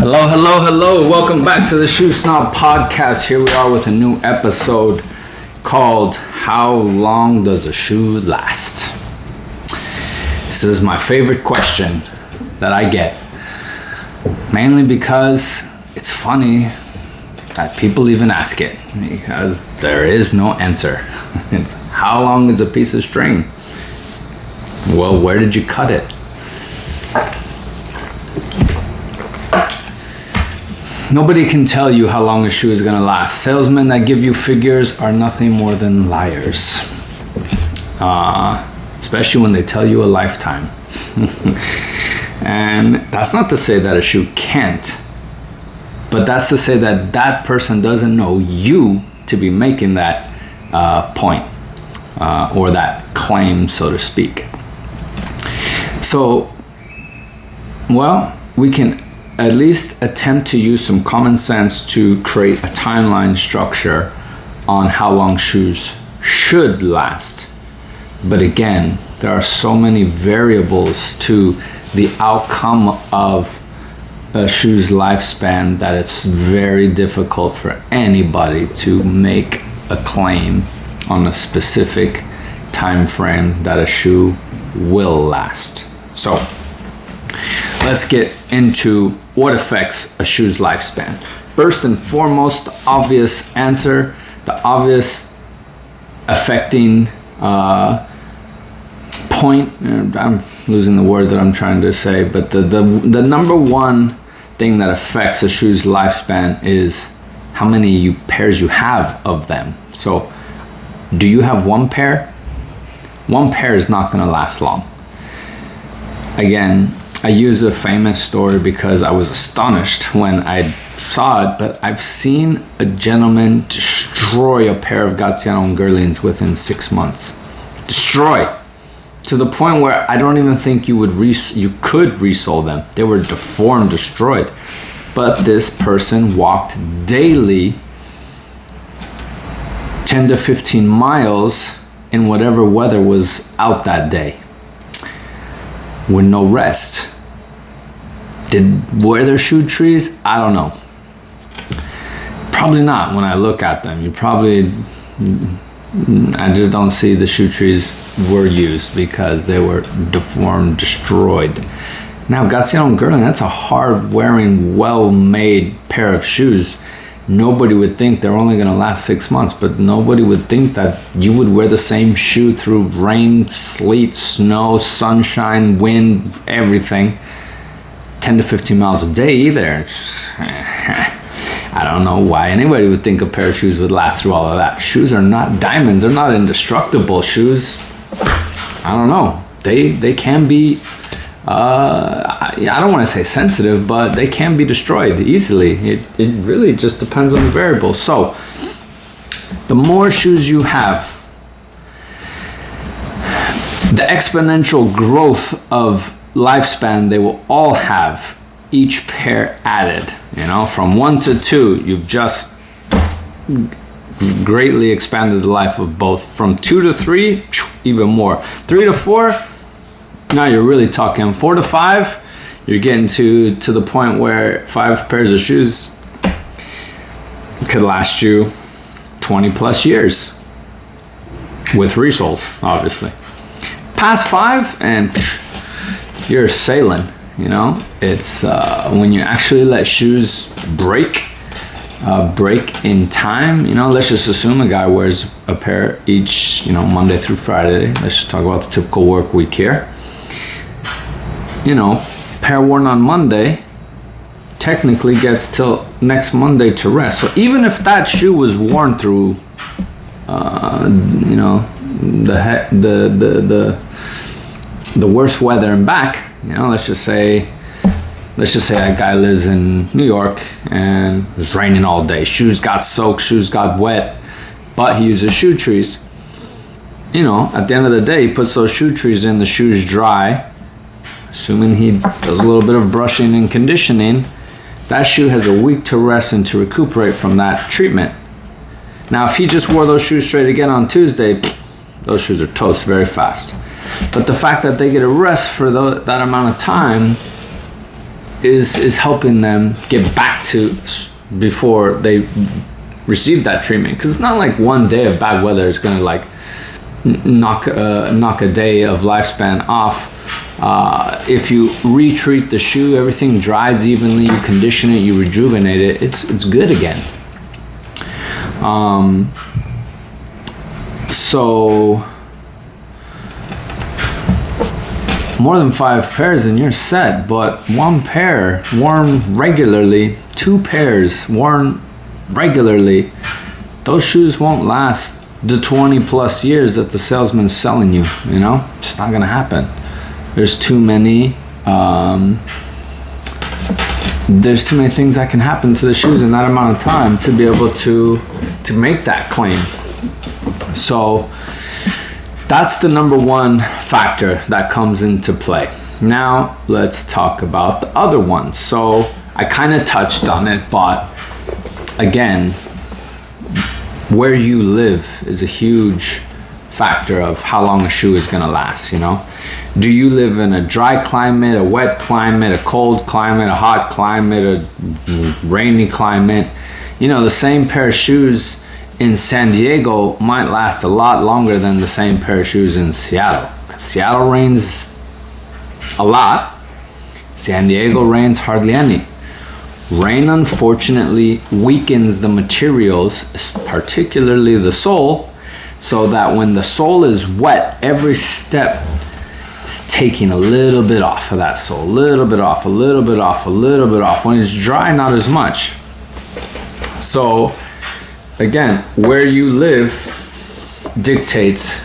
Hello, hello, hello. Welcome back to the Shoe Snob Podcast. Here we are with a new episode called How Long Does a Shoe Last? This is my favorite question that I get. Mainly because it's funny that people even ask it, because there is no answer. It's how long is a piece of string? Well, where did you cut it? Nobody can tell you how long a shoe is going to last. Salesmen that give you figures are nothing more than liars. Especially when they tell you a lifetime. And that's not to say that a shoe can't. But that's to say that that person doesn't know you to be making that point. Or that claim, so to speak. So, well, we can at least attempt to use some common sense to create a timeline structure on how long shoes should last. But again, there are so many variables to the outcome of a shoe's lifespan that it's very difficult for anybody to make a claim on a specific time frame that a shoe will last. So let's get into what affects a shoe's lifespan. First and foremost, the obvious answer, the obvious affecting point, I'm losing the words that I'm trying to say, but the number one thing that affects a shoe's lifespan is how many pairs you have of them. So, do you have one pair? One pair is not going to last long. Again, I use a famous story because I was astonished when I saw it, but I've seen a gentleman destroy a pair of Graziano Girlings within 6 months. Destroy! To the point where I don't even think you could resole them. They were deformed, destroyed. But this person walked daily 10 to 15 miles in whatever weather was out that day, with no rest. Were there shoe trees? I don't know. Probably not when I look at them. I just don't see the shoe trees were used because they were deformed, destroyed. Now, Graziano Girling, that's a hard-wearing, well-made pair of shoes. Nobody would think they're only going to last 6 months, but nobody would think that you would wear the same shoe through rain, sleet, snow, sunshine, wind, everything. 10 to 15 miles a day either. I don't know why anybody would think a pair of shoes would last through all of that. Shoes are not diamonds. They're not indestructible. Shoes, I don't know. They can be, I don't want to say sensitive, but they can be destroyed easily. It really just depends on the variable. So, the more shoes you have, the exponential growth of lifespan they will all have, each pair added. From 1 to 2, you've just greatly expanded the life of both. From 2 to 3, even more. 3 to 4, now you're really talking. 4 to 5, you're getting to the point where 5 pairs of shoes could last you 20 plus years with resoles, obviously. Past 5 and you're sailing. It's when you actually let shoes break in time. Let's just assume a guy wears a pair each, Monday through Friday. Let's just talk about the typical work week here. Pair worn on Monday technically gets till next Monday to rest. So even if that shoe was worn through, the worst weather and back, let's just say that guy lives in New York and it's raining all day. Shoes got soaked, shoes got wet, but he uses shoe trees. At the end of the day, he puts those shoe trees in, the shoes dry, assuming he does a little bit of brushing and conditioning. That shoe has a week to rest and to recuperate from that treatment. Now, if he just wore those shoes straight again on Tuesday, those shoes are toast very fast. But the fact that they get a rest for that amount of time is helping them get back to before they receive that treatment. Because it's not like one day of bad weather is going to like knock a day of lifespan off. If you retreat the shoe, everything dries evenly, you condition it, you rejuvenate it, it's good again. So more than 5 pairs and you're set, but 1 pair worn regularly, 2 pairs worn regularly, those shoes won't last the 20 plus years that the salesman's selling you, you know? It's not gonna happen. There's too many things that can happen to the shoes in that amount of time to be able to make that claim. So that's the number one factor that comes into play. Now let's talk about the other ones. So I kind of touched on it, but again, where you live is a huge factor of how long a shoe is going to last, you know? Do you live in a dry climate, a wet climate, a cold climate, a hot climate, a rainy climate? You know, the same pair of shoes in San Diego might last a lot longer than the same pair of shoes in Seattle. Seattle rains a lot. San Diego rains hardly any. Rain, unfortunately, weakens the materials, particularly the sole, so that when the sole is wet, every step is taking a little bit off of that sole, a little bit off, a little bit off, a little bit off. When it's dry, not as much. So, again, where you live dictates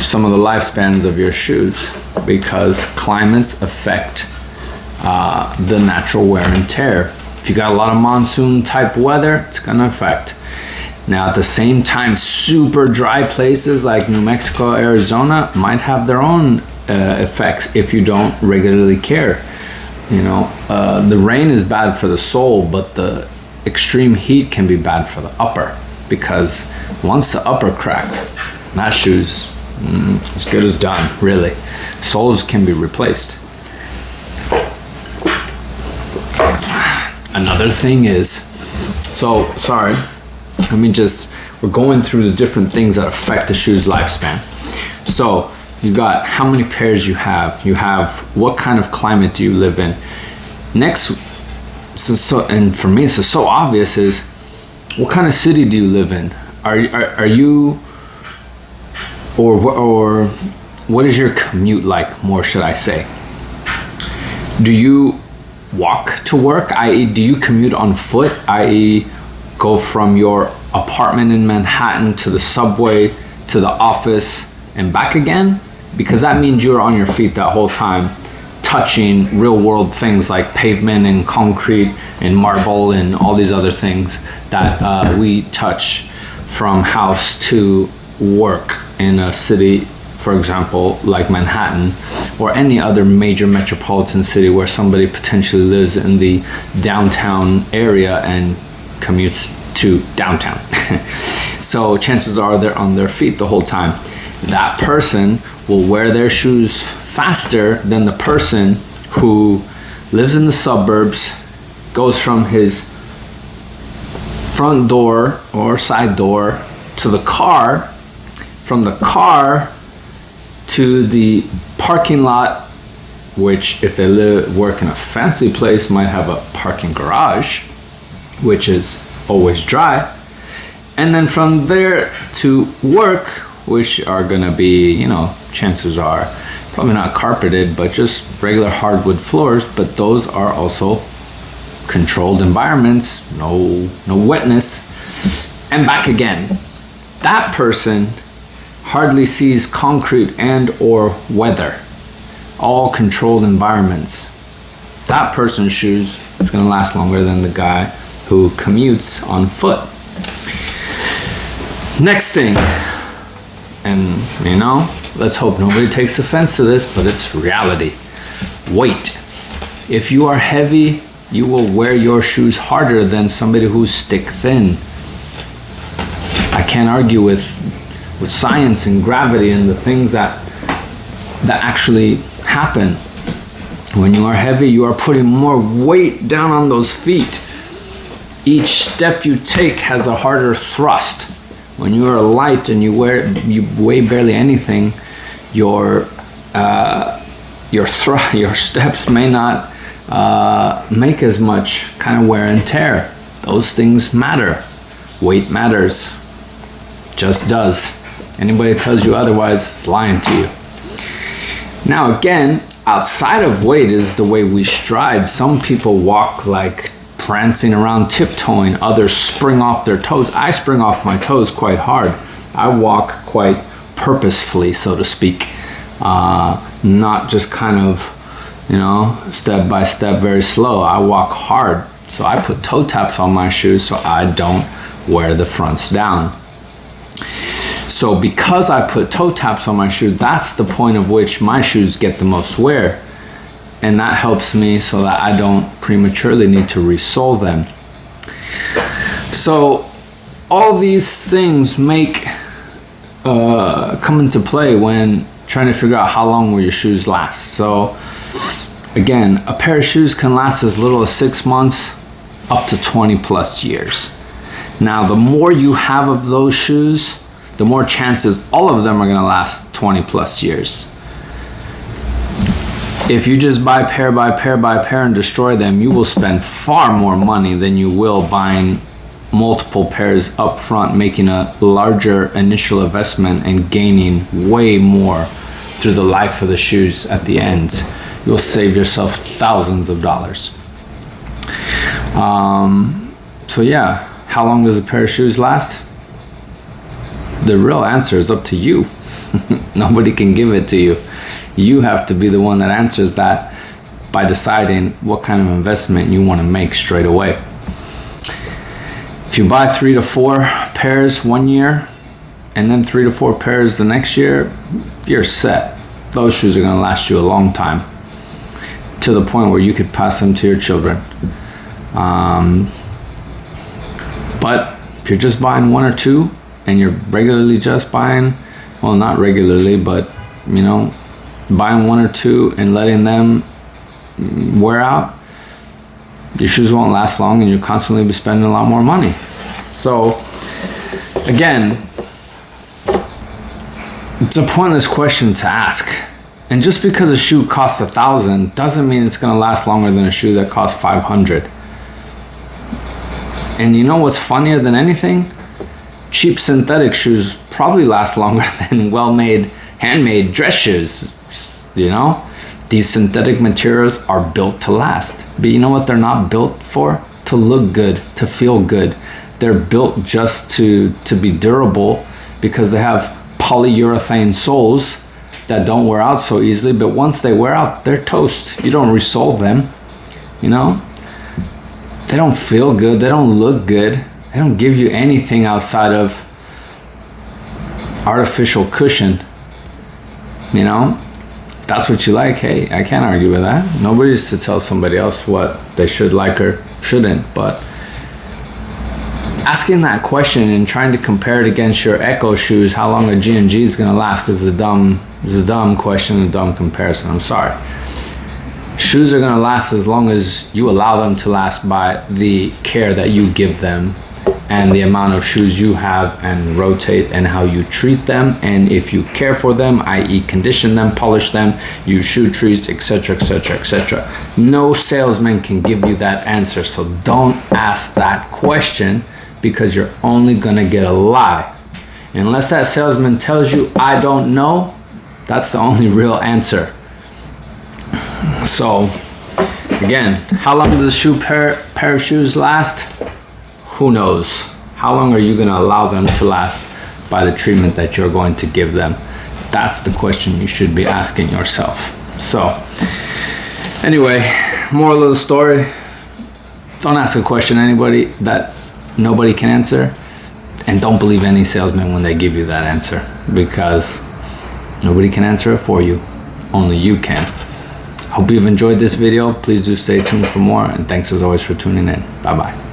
some of the lifespans of your shoes, because climates affect the natural wear and tear. If you got a lot of monsoon type weather, it's gonna affect. Now at the same time, super dry places like New Mexico, Arizona might have their own effects if you don't regularly care. You know, the rain is bad for the sole, but the extreme heat can be bad for the upper, because once the upper cracks, that shoe's as good as done, really. Soles can be replaced. Another thing is, we're going through the different things that affect the shoe's lifespan. So you got how many pairs you have what kind of climate do you live in. Next, and for me, it's so obvious, is what kind of city do you live in? Are you, or what is your commute like, more should I say? Do you walk to work, i.e. do you commute on foot, i.e. go from your apartment in Manhattan to the subway to the office and back again? Because that means you're on your feet that whole time, touching real world things like pavement and concrete and marble and all these other things that we touch from house to work in a city, for example, like Manhattan, or any other major metropolitan city where somebody potentially lives in the downtown area and commutes to downtown. So chances are they're on their feet the whole time. That person will wear their shoes faster than the person who lives in the suburbs, goes from his front door or side door to the car, from the car to the parking lot, which if they work in a fancy place might have a parking garage, which is always dry, and then from there to work, which are gonna be, you know, chances are probably not carpeted, but just regular hardwood floors, but those are also controlled environments, no wetness, and back again. That person hardly sees concrete and or weather, all controlled environments. That person's shoes is going to last longer than the guy who commutes on foot. Next thing, and you know, let's hope nobody takes offense to this, but it's reality. Weight. If you are heavy, you will wear your shoes harder than somebody who's stick thin. I can't argue with science and gravity and the things that actually happen. When you are heavy, you are putting more weight down on those feet. Each step you take has a harder thrust. When you are light and you weigh barely anything, your steps may not make as much kind of wear and tear. Those things matter. Weight matters. Just does. Anybody that tells you otherwise is lying to you. Now again, outside of weight is the way we stride. Some people walk like prancing around, tiptoeing. Others spring off their toes. I spring off my toes quite hard. I walk quite purposefully, so to speak. Not just kind of, step by step, very slow. I walk hard. So I put toe taps on my shoes so I don't wear the fronts down. So because I put toe taps on my shoe, that's the point of which my shoes get the most wear. And that helps me so that I don't prematurely need to resole them. So all these things come into play when trying to figure out how long will your shoes last. So again, a pair of shoes can last as little as 6 months up to 20 plus years. Now, the more you have of those shoes, the more chances all of them are going to last 20 plus years. If you just buy pair by pair by pair and destroy them, you will spend far more money than you will buying multiple pairs up front, making a larger initial investment and gaining way more through the life of the shoes at the end. You'll save yourself thousands of dollars. So yeah, how long does a pair of shoes last? The real answer is up to you. Nobody can give it to you. You have to be the one that answers that by deciding what kind of investment you want to make straight away. If you buy 3 to 4 pairs one year and then 3 to 4 pairs the next year, you're set. Those shoes are going to last you a long time, to the point where you could pass them to your children. But if you're just buying 1 or 2 and you're regularly just buying, well, not regularly, but buying 1 or 2 and letting them wear out, your shoes won't last long and you'll constantly be spending a lot more money. So again, it's a pointless question to ask. And just because a shoe costs $1,000 doesn't mean it's going to last longer than a shoe that costs $500. And you know what's funnier than anything? Cheap synthetic shoes probably last longer than well-made, handmade dress shoes. These synthetic materials are built to last. But you know what they're not built for? To look good, to feel good. They're built just to be durable, because they have polyurethane soles that don't wear out so easily. But once they wear out, they're toast. You don't resole them. They don't feel good. They don't look good. They don't give you anything outside of artificial cushion. That's what you like. Hey, I can't argue with that. Nobody's to tell somebody else what they should like or shouldn't. But asking that question and trying to compare it against your Echo shoes, how long a G&G is going to last, because it's a dumb question, a dumb comparison. I'm sorry. Shoes are going to last as long as you allow them to last by the care that you give them and the amount of shoes you have and rotate and how you treat them. And if you care for them, i.e. condition them, polish them, use shoe trees, etc., etc., etc. No salesman can give you that answer. So don't ask that question, because you're only going to get a lie. Unless that salesman tells you, I don't know, that's the only real answer. So again, how long does a pair of shoes last? Who knows? How long are you going to allow them to last by the treatment that you're going to give them? That's the question you should be asking yourself. So anyway, moral of the story, don't ask a question anybody that nobody can answer, and don't believe any salesman when they give you that answer, because nobody can answer it for you. Only you can. Hope you've enjoyed this video. Please do stay tuned for more, and thanks as always for tuning in. Bye bye.